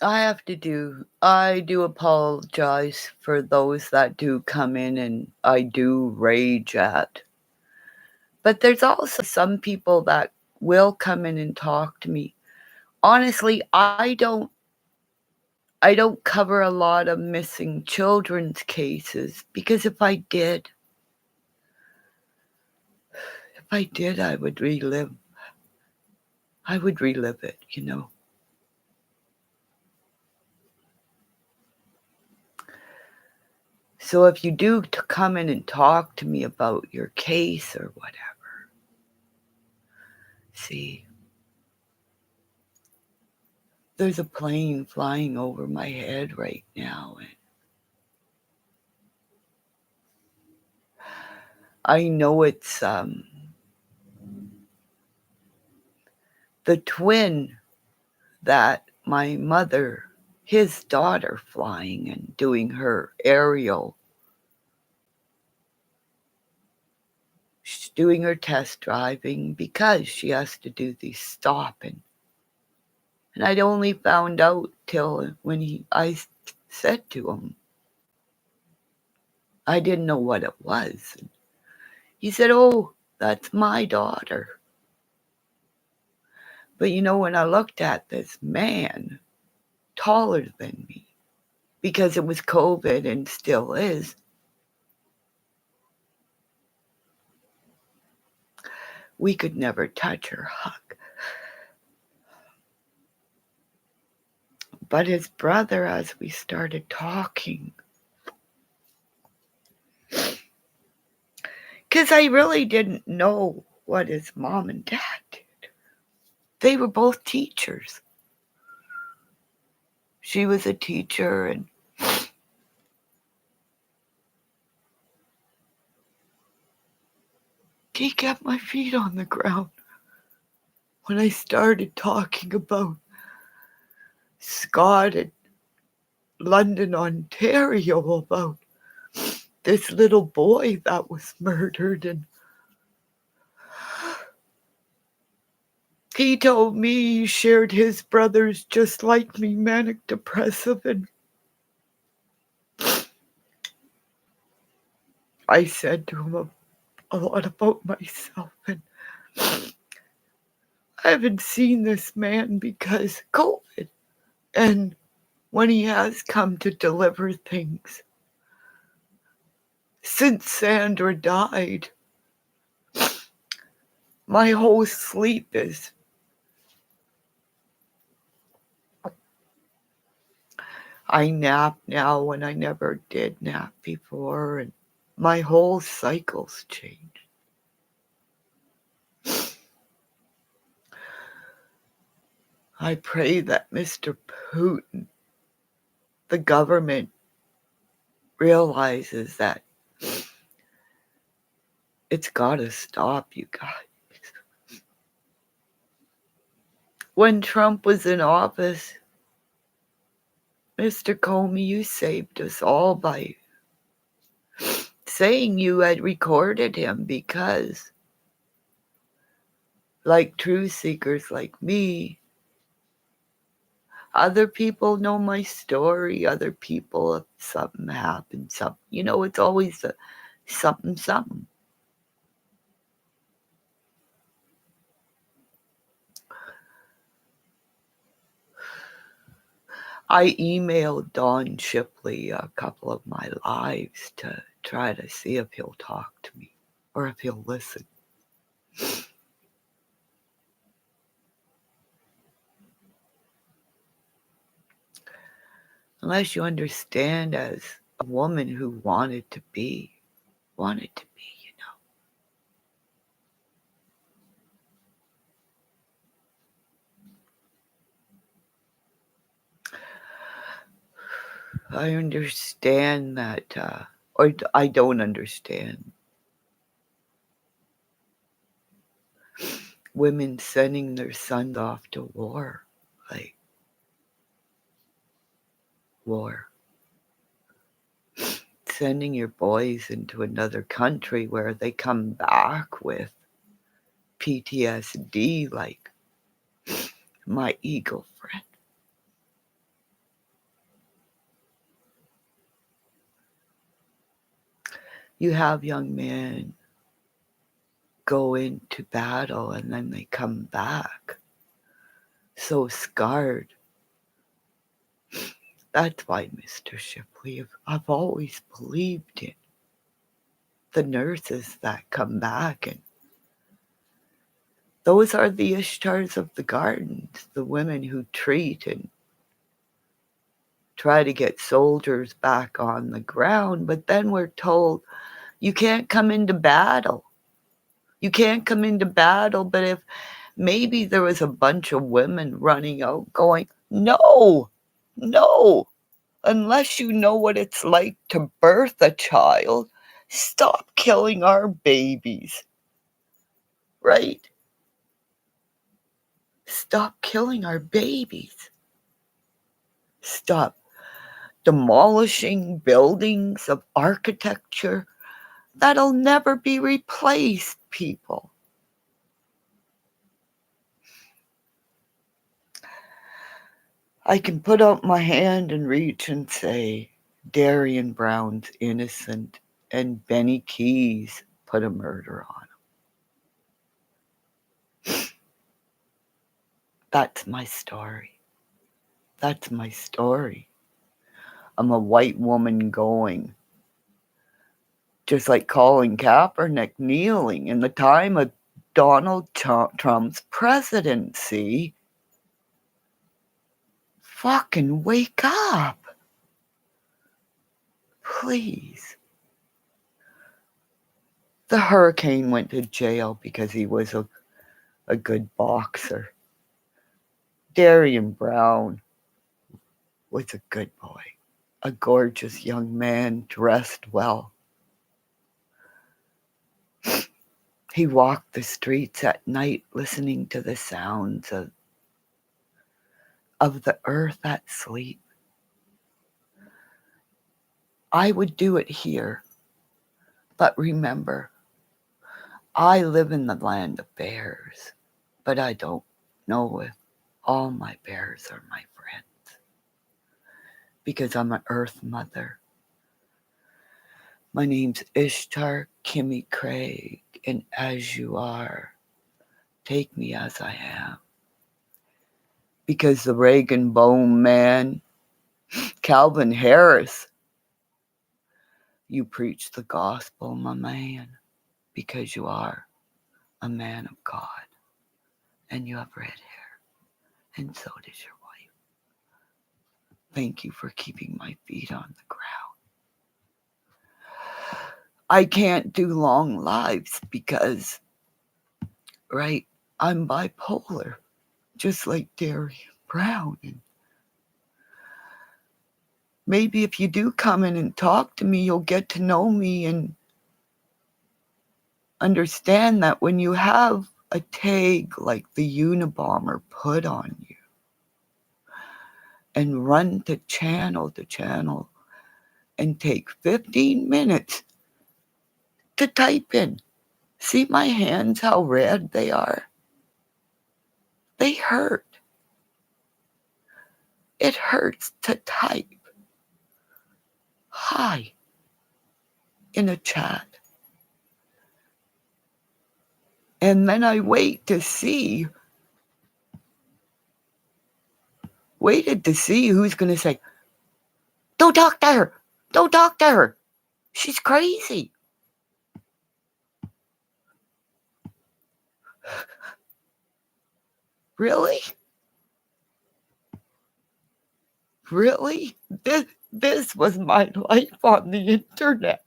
I do apologize for those that do come in and I do rage at. But there's also some people that will come in and talk to me. Honestly, I don't cover a lot of missing children's cases because if I did, I would relive it, you know. So if you do come in and talk to me about your case or whatever, see, there's a plane flying over my head right now, and I know it's the twin that my mother, his daughter, flying and doing her aerial. She's doing her test driving because she has to do these stopping. And I'd only found out till when I said to him, I didn't know what it was. And he said, "Oh, that's my daughter." But you know, when I looked at this man, taller than me, because it was COVID and still is, we could never touch or hug. But his brother, as we started talking, because I really didn't know what his mom and dad did. They were both teachers. She was a teacher, and he kept my feet on the ground when I started talking about Scott and London, Ontario, about this little boy that was murdered. And he told me he shared his brothers just like me, manic depressive, and I said to him a lot about myself, and I haven't seen this man because COVID, and when he has come to deliver things since Sandra died, my whole sleep is I nap now when I never did nap before, and my whole cycle's changed. I pray that Mr. Putin, the government, realizes that it's got to stop, you guys. When Trump was in office, Mr. Comey, you saved us all by saying you had recorded him because, like truth seekers like me, other people know my story. Other people, if something happened, it's always a something. I emailed Don Shipley a couple of my lives to try to see if he'll talk to me or if he'll listen. Unless you understand, as a woman who wanted to be, you know. I understand that, or I don't understand women sending their sons off to war. Like, war. Sending your boys into another country where they come back with PTSD like my eagle friend. You have young men go into battle and then they come back so scarred. That's why, Mr. Shipley, I've always believed in the nurses that come back, and those are the Ishtars of the gardens, the women who treat and try to get soldiers back on the ground, but then we're told you can't come into battle. You can't come into battle, but if maybe there was a bunch of women running out going, no, unless you know what it's like to birth a child, stop killing our babies, right? Stop killing our babies. Stop demolishing buildings of architecture that'll never be replaced, people. I can put out my hand and reach and say, Darian Brown's innocent and Benny Keys put a murder on him. That's my story. That's my story. I'm a white woman going, just like Colin Kaepernick kneeling in the time of Donald Trump's presidency. Fucking wake up. Please. The hurricane went to jail because he was a good boxer. Darian Brown was a good boy, a gorgeous young man dressed well. He walked the streets at night listening to the sounds of the earth at sleep. I would do it here, but remember, I live in the land of bears, but I don't know if all my bears are my friends, because I'm an earth mother. My name's Ishtar Kimmy Craig, and as you are, take me as I am. Because the Reagan Bone Man, Calvin Harris, you preach the gospel, my man, because you are a man of God, and you have red hair, and so does your wife. Thank you for keeping my feet on the ground. I can't do long lives because, right, I'm bipolar, just like Darian Brown. And maybe if you do come in and talk to me, you'll get to know me and understand that when you have a tag like the Unabomber put on you and run to channel and take 15 minutes to type in. See my hands, how red they are? They hurt. It hurts to type hi in a chat. And then I waited to see who's going to say, don't talk to her. She's crazy. Really? Really? This was my life on the internet.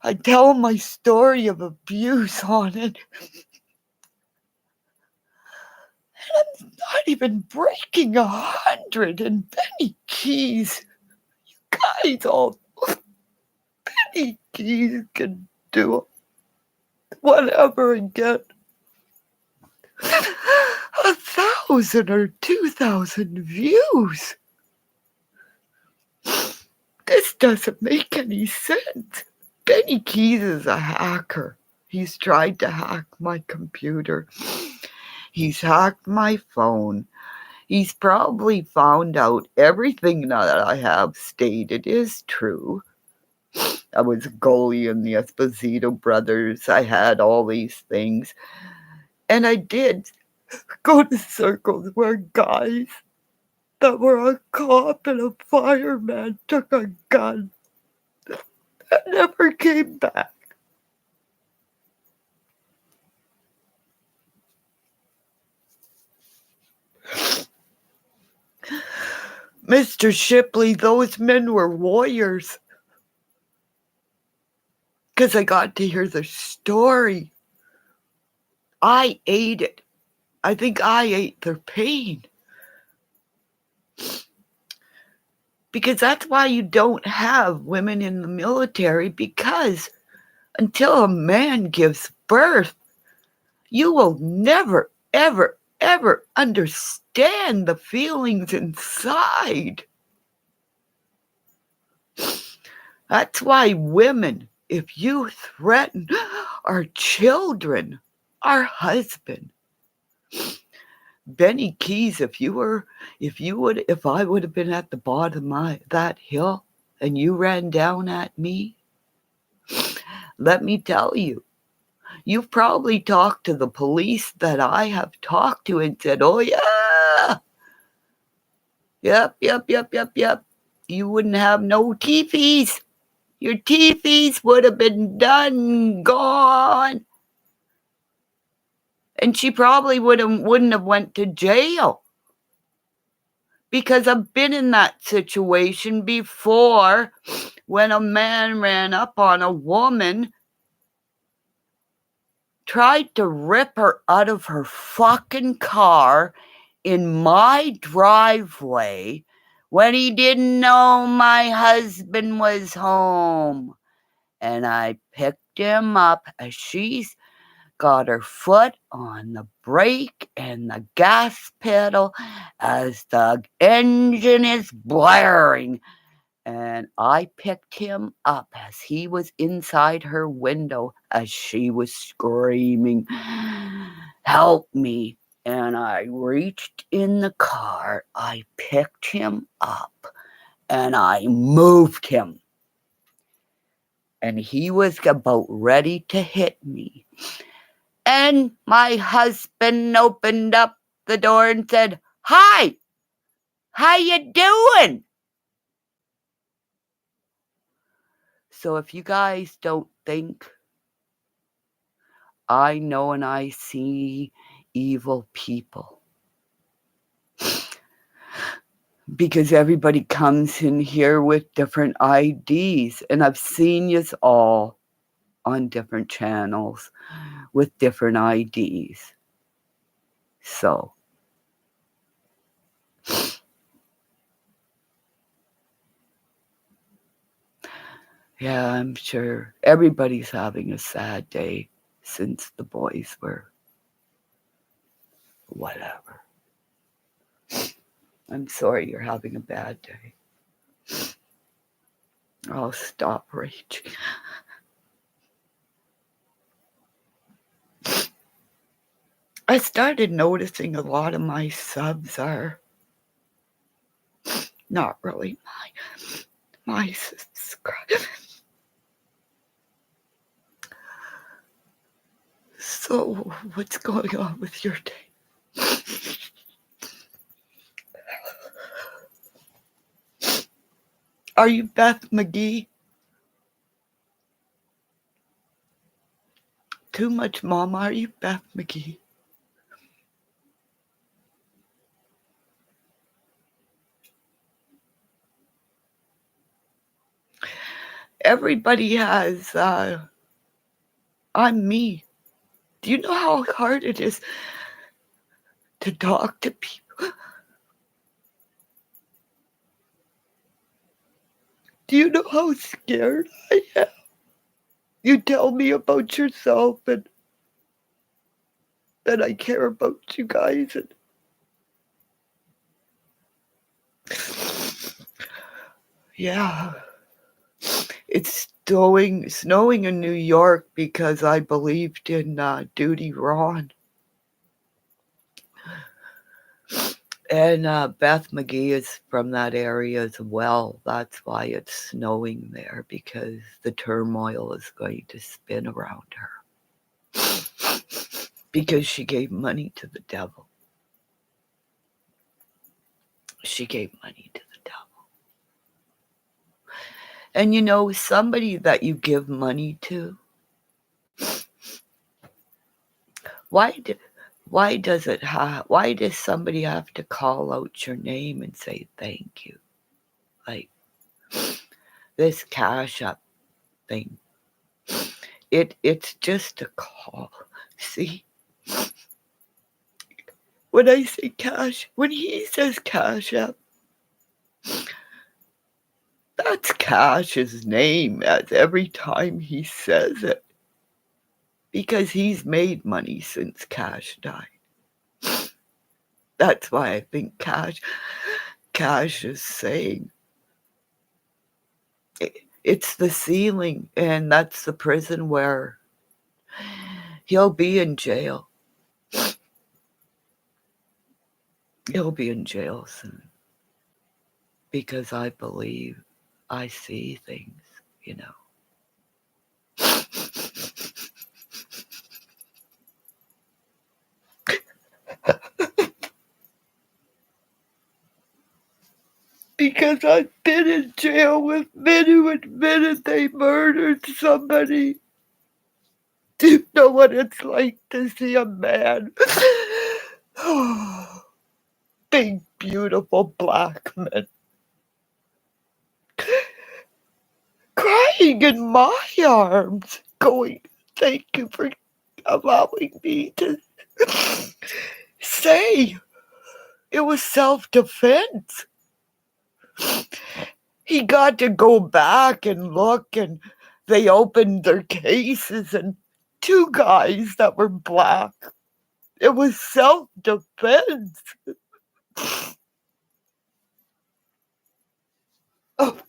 I tell my story of abuse on it. And I'm not even breaking 100. And Benny Keys, you guys all, Benny Keys can do whatever and get 1,000 or 2,000 views. This doesn't make any sense. Benny Keys is a hacker. He's tried to hack my computer. He's hacked my phone. He's probably found out everything that I have stated is true. I was a goalie in the Esposito Brothers. I had all these things. And I did go to circles where guys that were a cop and a fireman took a gun and never came back. Mr. Shipley, those men were warriors. Because I got to hear their story. I ate it. I think I ate their pain. Because that's why you don't have women in the military, because until a man gives birth, you will never, ever, ever understand the feelings inside. That's why women, if you threaten our children, our husband, Benny Keys, if I would have been at the bottom of that hill and you ran down at me, let me tell you, you've probably talked to the police that I have talked to and said, oh yeah, yep. You wouldn't have no teepees. Your teepees would have been done, gone. And she probably wouldn't have went to jail. Because I've been in that situation before when a man ran up on a woman, tried to rip her out of her fucking car in my driveway when he didn't know my husband was home. And I picked him up as she's got her foot on the brake and the gas pedal as the engine is blaring. And I picked him up as he was inside her window as she was screaming, help me. And I reached in the car, I picked him up, and I moved him. And he was about ready to hit me. And my husband opened up the door and said, hi, how you doing? So if you guys don't think I know and I see evil people, because everybody comes in here with different IDs, and I've seen yous all on different channels with different IDs. So, yeah, I'm sure everybody's having a sad day since the boys were whatever. I'm sorry you're having a bad day. I'll stop raging. I started noticing a lot of my subs are not really my subscribers. So, what's going on with your day? Are you Beth McGee? Too much mama, are you Beth McGee? Everybody has, I'm me. Do you know how hard it is to talk to people? Do you know how scared I am? You tell me about yourself and that I care about you guys. And yeah, it's snowing in New York because I believed in Duty Ron. And Beth McGee is from that area as well. That's why it's snowing there, because the turmoil is going to spin around her. Because she gave money to the devil. She gave money to the devil. And you know, somebody that you give money to, why does somebody have to call out your name and say thank you? Like this Cash App thing. It's just a call. See? When I say cash, when he says Cash App, that's Cash's name as every time he says it. Because he's made money since Cash died. That's why I think Cash is saying it's the ceiling, and that's the prison where he'll be in jail. He'll be in jail soon. Because I believe I see things, you know. Because I've been in jail with men who admitted they murdered somebody. Do you know what it's like to see a man, big, beautiful black man, crying in my arms, going, thank you for allowing me to say it was self-defense. He got to go back and look, and they opened their cases, and 2 guys that were black. It was self-defense. Oh.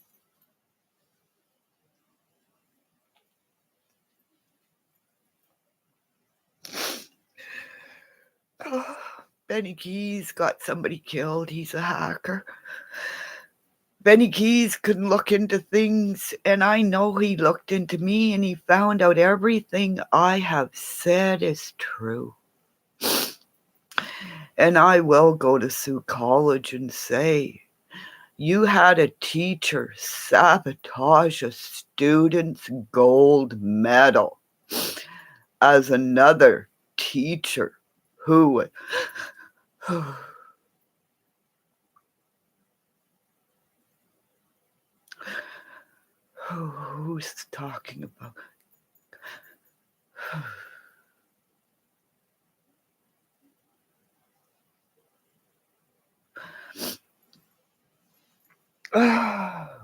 Benny Keys got somebody killed. He's a hacker. Benny Keys can look into things, and I know he looked into me, and he found out everything I have said is true. And I will go to Sioux College and say, you had a teacher sabotage a student's gold medal as another teacher who who's talking about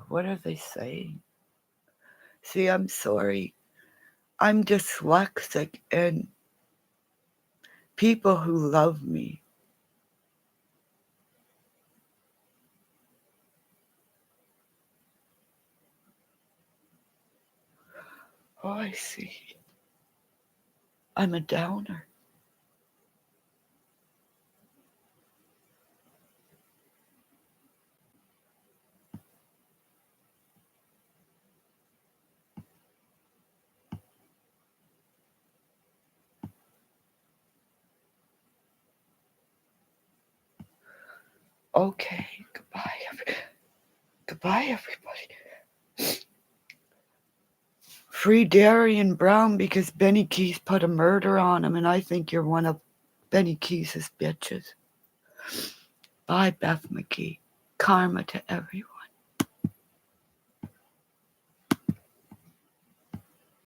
what are they saying? See, I'm sorry. I'm dyslexic, and people who love me oh, I see. I'm a downer. Okay, goodbye, everybody. Free Darian Brown, because Benny Keys put a murder on him, and I think you're one of Benny Keys' bitches. Bye, Beth McGee. Karma to everyone.